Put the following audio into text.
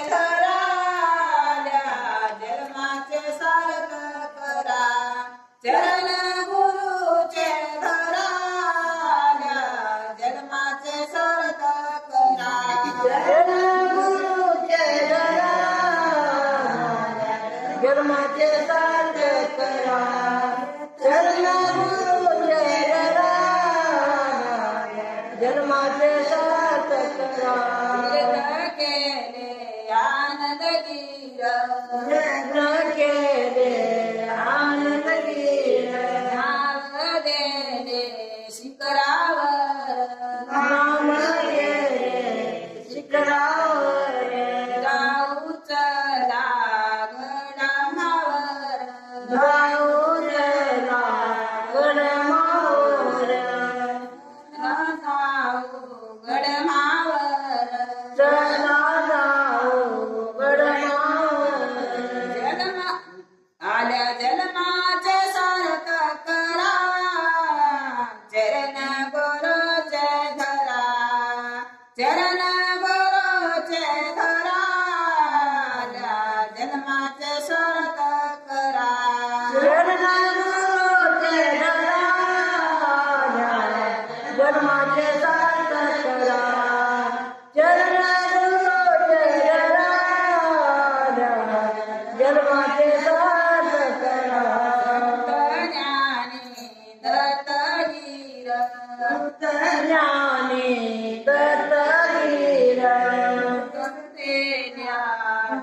धराल्या जन्माचे सार्थक करा चरण गुरुचे धराल्या जन्माचे सार्थक करा चरण गुरुचे धराल्या जन्माचे सार्थक करा चरण गुरुचे धराल्या जन्माचे सार्थक करा केले आनंद गीर यज्ञ केले आनंद गीर नाव देले शिखरावर नाम गेले शिखरावर जाऊ चला गडामावर जाऊन गडमावर जाऊ गडमावर चला जाऊ गडमावर जन्म आल्या जन्माचे सार्थक करा चरण गुरुचे धरा चरण गुरुचे धरा जन्माचे सार्थक करा चरण गुरुचे धराल्या जन्माचे सार्थक करा चरण गुरुचे धराल्या जन्माचे सार्थक करा ज्ञानी दत्तगीर ज्ञानी दत्तगीर करते ज्ञान